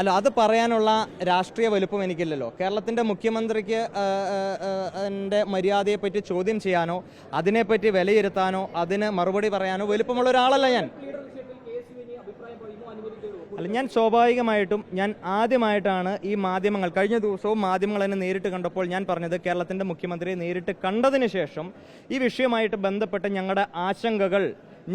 അല്ല, അത് പറയാനുള്ള രാഷ്ട്രീയ വലുപ്പം എനിക്കില്ലല്ലോ. കേരളത്തിൻ്റെ മുഖ്യമന്ത്രിക്ക് എൻ്റെ മര്യാദയെപ്പറ്റി ചോദ്യം ചെയ്യാനോ അതിനെപ്പറ്റി വിലയിരുത്താനോ അതിന് മറുപടി പറയാനോ വലുപ്പമുള്ള ഒരാളല്ല ഞാൻ. അല്ല, ഞാൻ സ്വാഭാവികമായിട്ടും ഞാൻ ആദ്യമായിട്ടാണ് ഈ മാധ്യമങ്ങൾ, കഴിഞ്ഞ ദിവസവും മാധ്യമങ്ങൾ എന്നെ നേരിട്ട് കണ്ടപ്പോൾ ഞാൻ പറഞ്ഞത് കേരളത്തിൻ്റെ മുഖ്യമന്ത്രിയെ നേരിട്ട് കണ്ടതിന് ശേഷം ഈ വിഷയമായിട്ട് ബന്ധപ്പെട്ട് ഞങ്ങളുടെ ആശങ്കകൾ,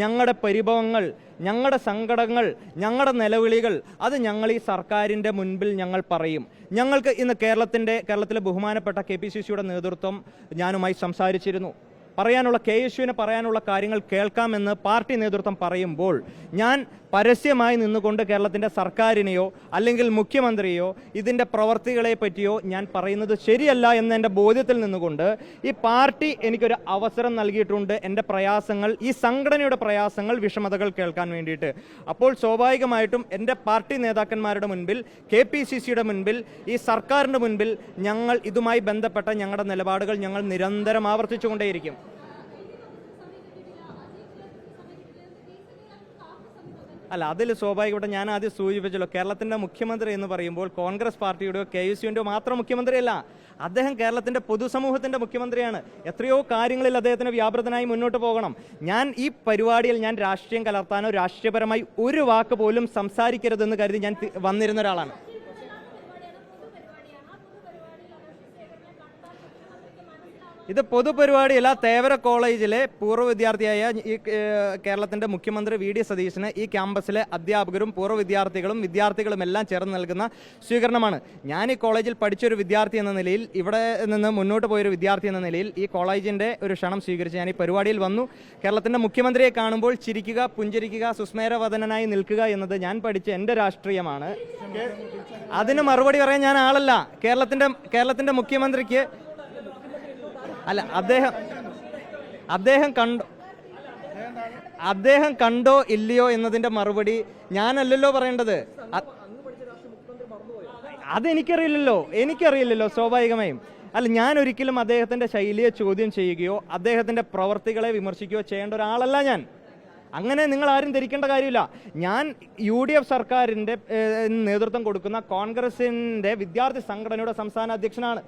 ഞങ്ങളുടെ പരിഭവങ്ങൾ, ഞങ്ങളുടെ സങ്കടങ്ങൾ, ഞങ്ങളുടെ നിലവിളികൾ അത് ഞങ്ങൾ ഈ സർക്കാരിൻ്റെ മുൻപിൽ ഞങ്ങൾ പറയും. ഞങ്ങൾക്ക് ഇന്ന് കേരളത്തിലെ ബഹുമാനപ്പെട്ട KPCCയുടെ നേതൃത്വം ഞാനുമായി സംസാരിച്ചിരുന്നു. പറയാനുള്ള KSUവിന് പറയാനുള്ള കാര്യങ്ങൾ കേൾക്കാമെന്ന് പാർട്ടി നേതൃത്വം പറയുമ്പോൾ ഞാൻ പരസ്യമായി നിന്നുകൊണ്ട് കേരളത്തിൻ്റെ സർക്കാരിനെയോ അല്ലെങ്കിൽ മുഖ്യമന്ത്രിയോ ഇതിൻ്റെ പ്രവർത്തികളെ പറ്റിയോ ഞാൻ പറയുന്നത് ശരിയല്ല എന്നെൻ്റെ ബോധ്യത്തിൽ നിന്നുകൊണ്ട് ഈ പാർട്ടി എനിക്കൊരു അവസരം നൽകിയിട്ടുണ്ട് എൻ്റെ പ്രയാസങ്ങൾ, ഈ സംഘടനയുടെ പ്രയാസങ്ങൾ, വിഷമതകൾ കേൾക്കാൻ വേണ്ടിയിട്ട്. അപ്പോൾ സ്വാഭാവികമായിട്ടും എൻ്റെ പാർട്ടി നേതാക്കന്മാരുടെ മുൻപിൽ, KPCCയുടെ മുൻപിൽ, ഈ സർക്കാരിൻ്റെ മുൻപിൽ ഞങ്ങൾ ഇതുമായി ബന്ധപ്പെട്ട ഞങ്ങളുടെ നിലപാടുകൾ ഞങ്ങൾ നിരന്തരം ആവർത്തിച്ചുകൊണ്ടേയിരിക്കും. അല്ല, അതിൽ സ്വാഭാവികമായിട്ട് ഞാൻ ആദ്യം സൂചിപ്പിച്ചല്ലോ, കേരളത്തിൻ്റെ മുഖ്യമന്ത്രി എന്ന് പറയുമ്പോൾ കോൺഗ്രസ് പാർട്ടിയുടെയോ KSUവിൻ്റെയോ മാത്രം മുഖ്യമന്ത്രിയല്ല. അദ്ദേഹം കേരളത്തിൻ്റെ പൊതുസമൂഹത്തിൻ്റെ മുഖ്യമന്ത്രിയാണ്. എത്രയോ കാര്യങ്ങളിൽ അദ്ദേഹത്തിന് വ്യാപൃതനായി മുന്നോട്ട് പോകണം. ഞാൻ ഈ പരിപാടിയിൽ ഞാൻ രാഷ്ട്രീയം കലർത്താനോ രാഷ്ട്രീയപരമായി ഒരു വാക്ക് പോലും സംസാരിക്കരുതെന്ന് കരുതി ഞാൻ വന്നിരുന്ന ഒരാളാണ്. ഇത് പൊതുപരിപാടിയല്ല. തേവര കോളേജിലെ പൂർവ്വ വിദ്യാർത്ഥിയായ ഈ കേരളത്തിൻ്റെ മുഖ്യമന്ത്രി VD സതീശന് ഈ ക്യാമ്പസിലെ അധ്യാപകരും പൂർവ്വ വിദ്യാർത്ഥികളും എല്ലാം ചേർന്ന് നൽകുന്ന സ്വീകരണമാണ്. ഞാൻ ഈ കോളേജിൽ പഠിച്ചൊരു വിദ്യാർത്ഥി എന്ന നിലയിൽ, ഇവിടെ നിന്ന് മുന്നോട്ട് പോയൊരു വിദ്യാർത്ഥി എന്ന നിലയിൽ ഈ കോളേജിൻ്റെ ഒരു ക്ഷണം സ്വീകരിച്ച് ഞാൻ ഈ പരിപാടിയിൽ വന്നു. കേരളത്തിൻ്റെ മുഖ്യമന്ത്രിയെ കാണുമ്പോൾ ചിരിക്കുക, പുഞ്ചിരിക്കുക, സുസ്മേരവദനായി നിൽക്കുക എന്നത് ഞാൻ പഠിച്ച എൻ്റെ രാഷ്ട്രീയമാണ്. അതിന് മറുപടി പറയാൻ ഞാൻ ആളല്ല. കേരളത്തിൻ്റെ മുഖ്യമന്ത്രിക്ക് അല്ല, അദ്ദേഹം കണ്ടോ ഇല്ലയോ എന്നതിന്റെ മറുപടി ഞാനല്ലല്ലോ പറയേണ്ടത്. എനിക്കറിയില്ലല്ലോ സ്വാഭാവികമായും. അല്ല, ഞാൻ ഒരിക്കലും അദ്ദേഹത്തിന്റെ ശൈലിയെ ചോദ്യം ചെയ്യുകയോ അദ്ദേഹത്തിന്റെ പ്രവർത്തികളെ വിമർശിക്കുകയോ ചെയ്യേണ്ട ഒരാളല്ല ഞാൻ. അങ്ങനെ നിങ്ങൾ ആരും ധരിക്കേണ്ട കാര്യമില്ല. ഞാൻ UDF സർക്കാരിൻ്റെ നേതൃത്വം കൊടുക്കുന്ന കോൺഗ്രസിൻ്റെ വിദ്യാർത്ഥി സംഘടനയുടെ സംസ്ഥാന അധ്യക്ഷനാണ്.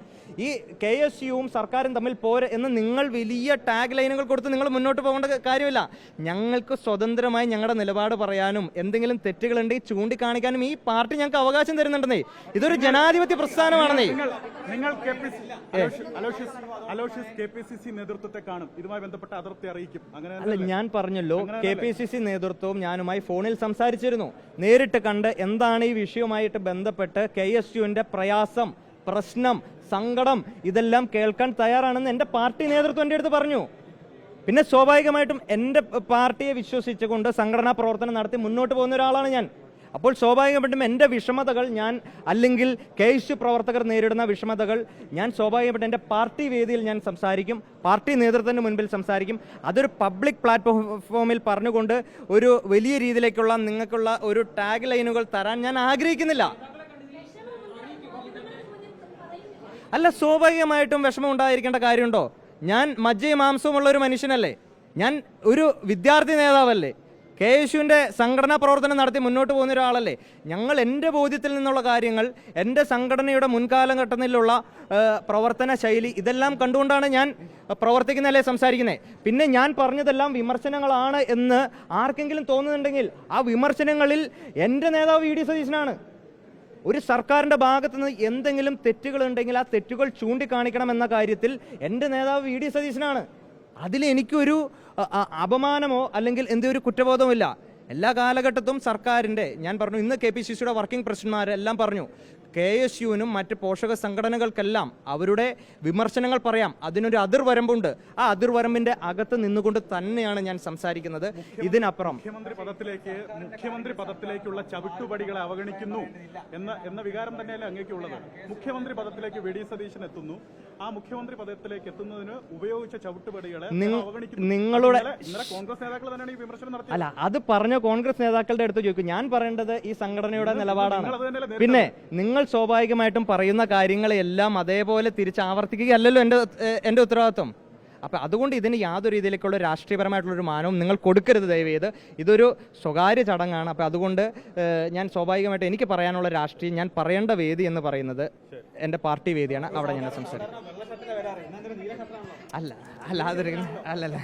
ഈ KSUവും സർക്കാരും തമ്മിൽ പോരെ എന്ന് നിങ്ങൾ വലിയ ടാഗ് ലൈനുകൾ കൊടുത്ത് നിങ്ങൾ മുന്നോട്ട് പോകേണ്ട കാര്യമില്ല. ഞങ്ങൾക്ക് സ്വതന്ത്രമായി ഞങ്ങളുടെ നിലപാട് പറയാനും എന്തെങ്കിലും തെറ്റുകളുണ്ടെങ്കിൽ ചൂണ്ടിക്കാണിക്കാനും ഈ പാർട്ടി ഞങ്ങൾക്ക് അവകാശം തരുന്നുണ്ടെന്നേ. ഇതൊരു ജനാധിപത്യ പ്രസ്ഥാനമാണെന്നേ. KPCC നേതൃത്വത്തെ കാണും, ഇതുമായി ബന്ധപ്പെട്ട അതൃപ്തി അറിയിക്കും. അല്ല, ഞാൻ പറഞ്ഞല്ലോ, KPCC നേതൃത്വവും ഞാനുമായി ഫോണിൽ സംസാരിച്ചിരുന്നു. നേരിട്ട് കണ്ട് എന്താണ് ഈ വിഷയവുമായിട്ട് ബന്ധപ്പെട്ട് KSUവിന്റെ പ്രയാസം, പ്രശ്നം, സങ്കടം ഇതെല്ലാം കേൾക്കാൻ തയ്യാറാണെന്ന് എൻ്റെ പാർട്ടി നേതൃത്വം എൻ്റെ അടുത്ത് പറഞ്ഞു. പിന്നെ സ്വാഭാവികമായിട്ടും എൻ്റെ പാർട്ടിയെ വിശ്വസിച്ചുകൊണ്ട് സംഘടനാ പ്രവർത്തനം നടത്തി മുന്നോട്ട് പോകുന്ന ഒരാളാണ് ഞാൻ. അപ്പോൾ സ്വാഭാവികമായിട്ടും എൻ്റെ വിഷമതകൾ ഞാൻ, അല്ലെങ്കിൽ KSU പ്രവർത്തകർ നേരിടുന്ന വിഷമതകൾ ഞാൻ സ്വാഭാവികമായിട്ടും എൻ്റെ പാർട്ടി വേദിയിൽ ഞാൻ സംസാരിക്കും, പാർട്ടി നേതൃത്വത്തിന് മുൻപിൽ സംസാരിക്കും. അതൊരു പബ്ലിക് പ്ലാറ്റ്ഫോമിൽ പറഞ്ഞുകൊണ്ട് ഒരു വലിയ രീതിയിലേക്കുള്ള നിങ്ങൾക്കുള്ള ഒരു ടാഗ് ലൈനുകൾ തരാൻ ഞാൻ ആഗ്രഹിക്കുന്നില്ല. അല്ല, സ്വാഭാവികമായിട്ടും വിഷമം ഉണ്ടായിരിക്കേണ്ട കാര്യമുണ്ടോ? ഞാൻ മജ്ജയും മാംസവുമുള്ള ഒരു മനുഷ്യനല്ലേ? ഞാൻ ഒരു വിദ്യാർത്ഥി നേതാവല്ലേ? KSUവിൻ്റെ സംഘടനാ പ്രവർത്തനം നടത്തി മുന്നോട്ട് പോകുന്ന ഒരാളല്ലേ? ഞങ്ങൾ എൻ്റെ ബോധ്യത്തിൽ നിന്നുള്ള കാര്യങ്ങൾ, എൻ്റെ സംഘടനയുടെ മുൻകാലഘട്ടത്തിലുള്ള പ്രവർത്തന ശൈലി ഇതെല്ലാം കണ്ടുകൊണ്ടാണ് ഞാൻ പ്രവർത്തിക്കുന്നതല്ലേ സംസാരിക്കുന്നത്. പിന്നെ ഞാൻ പറഞ്ഞതെല്ലാം വിമർശനങ്ങളാണ് എന്ന് ആർക്കെങ്കിലും തോന്നുന്നുണ്ടെങ്കിൽ ആ വിമർശനങ്ങളിൽ എൻ്റെ നേതാവ് VD സതീശനാണ്. ഒരു സർക്കാരിൻ്റെ ഭാഗത്തു നിന്ന് എന്തെങ്കിലും തെറ്റുകളുണ്ടെങ്കിൽ ആ തെറ്റുകൾ ചൂണ്ടിക്കാണിക്കണമെന്ന കാര്യത്തിൽ എൻ്റെ നേതാവ് VD സതീശനാണ്. അതിലെനിക്കൊരു അപമാനമോ അല്ലെങ്കിൽ എന്തൊരു കുറ്റബോധമോ ഇല്ല. എല്ലാ കാലഘട്ടത്തും സർക്കാരിൻ്റെ, ഞാൻ പറഞ്ഞു, ഇന്ന് KPCCയുടെ വർക്കിംഗ് പ്രസിഡന്റ്മാരെല്ലാം പറഞ്ഞു, KSUവിനും മറ്റ് പോഷക സംഘടനകൾക്കെല്ലാം അവരുടെ വിമർശനങ്ങൾ പറയാം. അതിനൊരു അതിർവരമ്പുണ്ട്. ആ അതിർവരമ്പിന്റെ അകത്ത് നിന്നുകൊണ്ട് തന്നെയാണ് ഞാൻ സംസാരിക്കുന്നത്. ഇതിനപ്പുറം മുഖ്യമന്ത്രി പദത്തിലേക്കുള്ള ചവിട്ടുപടികളെ അവഗണിക്കുന്നു എന്ന വികാരം തന്നെയല്ലേ അങ്ങേക്കുള്ളത്? മുഖ്യമന്ത്രി പദത്തിലേക്ക് VD സതീശൻ എത്തുന്നു. ആ മുഖ്യമന്ത്രി പദത്തിലേക്ക് എത്തുന്നതിന് ഉപയോഗിച്ച ചവിട്ടുപടികളെ നിങ്ങളുടെ കോൺഗ്രസ് നേതാക്കൾ തന്നെയാണ് ഈ വിമർശനം നടത്തിയത്. അല്ല, അത് പറഞ്ഞ കോൺഗ്രസ് നേതാക്കളുടെ അടുത്ത് ചോദിക്കും. ഞാൻ പറയേണ്ടത് ഈ സംഘടനയുടെ നിലപാടാണ്. പിന്നെ നിങ്ങൾ സ്വാഭാവികമായിട്ടും പറയുന്ന കാര്യങ്ങളെല്ലാം അതേപോലെ തിരിച്ചാവർത്തിക്കുകയല്ലല്ലോ എൻ്റെ ഉത്തരവാദിത്വം. അപ്പോൾ അതുകൊണ്ട് ഇതിന് യാതൊരു രീതിയിലേക്കുള്ള രാഷ്ട്രീയപരമായിട്ടുള്ളൊരു മാനവും നിങ്ങൾ കൊടുക്കരുത് ദയവേത്. ഇതൊരു സ്വകാര്യ ചടങ്ങാണ്. അപ്പോൾ അതുകൊണ്ട് ഞാൻ സ്വാഭാവികമായിട്ട് എനിക്ക് പറയാനുള്ള രാഷ്ട്രീയം, ഞാൻ പറയേണ്ട വേദി എന്ന് പറയുന്നത് എൻ്റെ പാർട്ടി വേദിയാണ്. അവിടെ ഞാൻ സംസാരിക്കും. അല്ല അല്ല അതൊരു അല്ലല്ല